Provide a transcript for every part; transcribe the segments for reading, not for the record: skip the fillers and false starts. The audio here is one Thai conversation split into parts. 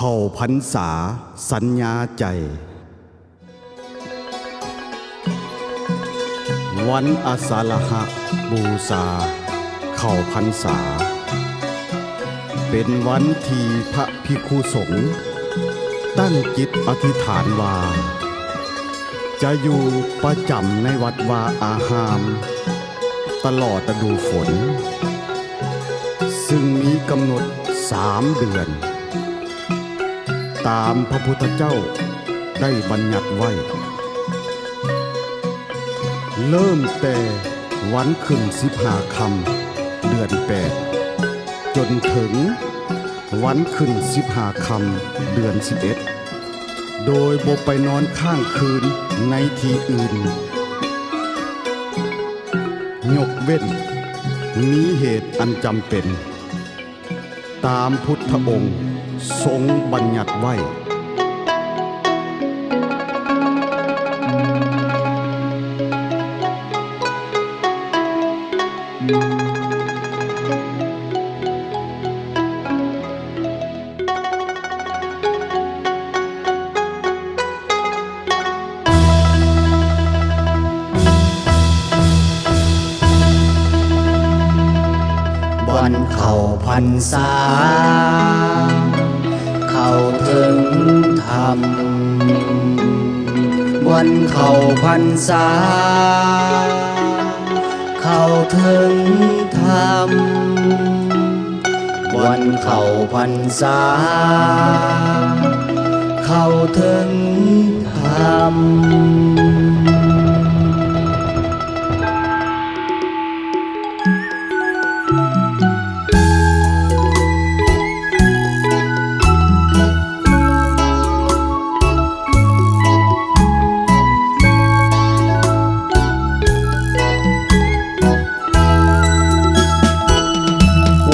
เข้าพรรษาสัญญาใจวันอาสาฬหบูชาเข้าพรรษาเป็นวันที่พระภิกขุสงฆ์ตั้งจิตอธิษฐานว่าจะอยู่ประจำในวัดวาอารามตลอดฤดูฝนซึ่งมีกำหนด3 เดือนตามพระพุทธเจ้าได้บัญญัติไว้เริ่มแต่วันขึ้น15 ค่ำเดือน8จนถึงวันขึ้น15 ค่ำเดือน11โดยบ่ไปนอนข้างคืนในที่อื่นยกเว้นมีเหตุอันจำเป็นตามพุทธองค์ทรงบัญญัติไว้วันเข้าพรรษาเข้าถึงธรรมวันเข้าพรรษาเข้าถึงธรรมวันเข้าพรรษาเข้าถึงธรรม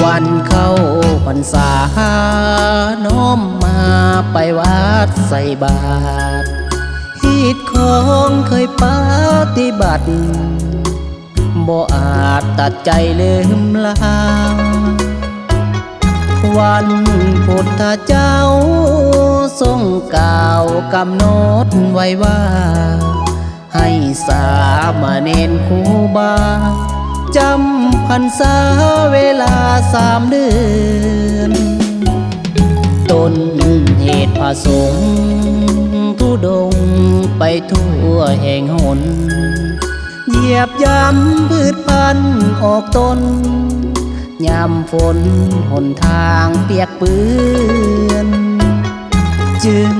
วันเข้าพรรษาน้อมมาไปวัดใส่บาตรฮีดของเคยปฏิบัติบ่อาจตัดใจลืมลาวันพุทธเจ้าทรงกล่าวกำหนดไว้ว่าให้สามเณรครูบาจำพรรษาเวลา3 เดือนต้นเหตุพระสงฆ์ทุดงไปทั่วแห่งหนเหยียบย้ำพืชพันธุ์ออกต้นยามฝนหนทางเปียกเปื้อนจึง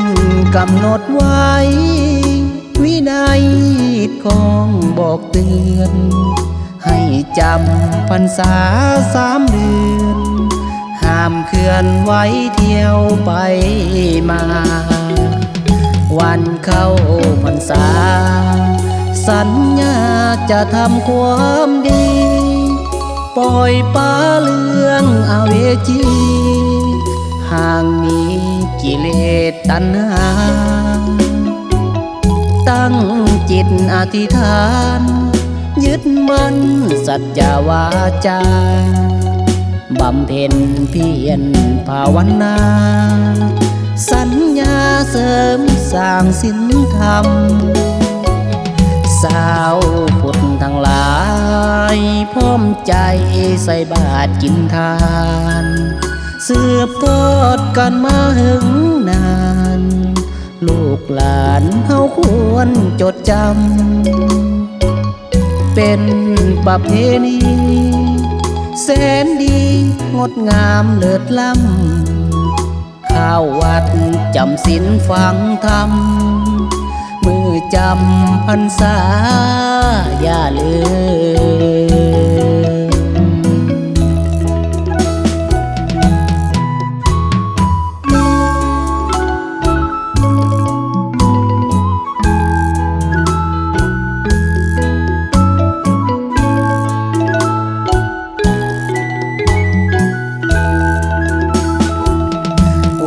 กำหนดไว้วินัยของบอกเตือนให้จำพรรษา3 เดือนห้ามเคลื่อนไหวเที่ยวไปมาวันเข้าพรรษาสัญญาจะทำความดีปล่อยปละเรื่องอเวจีห่างหนีกิเลสตัณหาตั้งจิตอธิษฐานยึดมั่นสัจจวาจาบำเพ็ญเพียรภาวนาสัญญาเสริมสร้างศีลธรรมสาวพุทธทั้งหลายพร้อมใจใส่บาตรกินทานสืบทอดกันมาหึงนานลูกหลานเฮาควรจดจำเป็นประเพณีแสนดีงดงามเลิศล้ำข้าววัดจำศีลฟังธรรมมือจำพรรษาอย่าลืม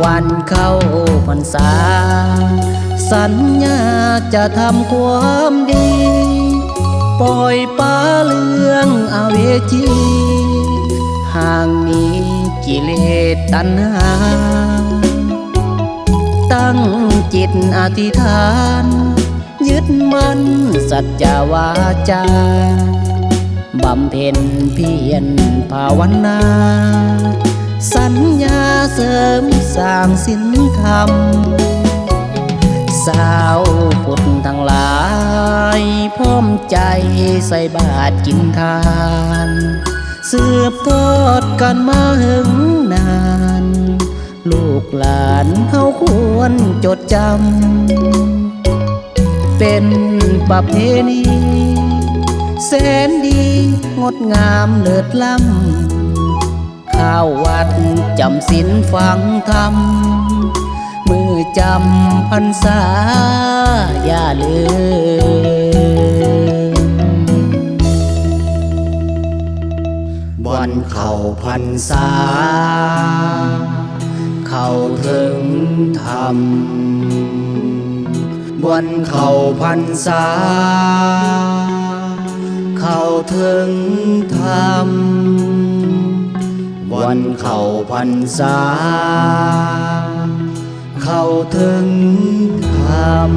วันเข้าพรรษาสัญญาจะทำความดีปล่อยปละเรื่องอเวจีห่างหนีกิเลสตัณหา ตั้งจิตอธิษฐาน ยึดมั่นสัจจวาจาบำเพ็ญเพียรภาวนา สัญญาเสริมสร้างศีลธรรม สาวพุทธทั้งหลายพร้อมใจใส่บาตรกินทานสืบทอดกันมาหึงนาน ลูกหลานเฮาควรจดจำเป็นประเพณีแสนดีงดงามเลิศล้ำข้าววัดจำศีลฟังธรรมมือจำพรรษาอย่าลืมวันเข้าพรรษาเข้าถึงธรรมวันเข้าพรรษาเข้าถึงธรรมวันเข้าพรรษาเข้าถึงธรรม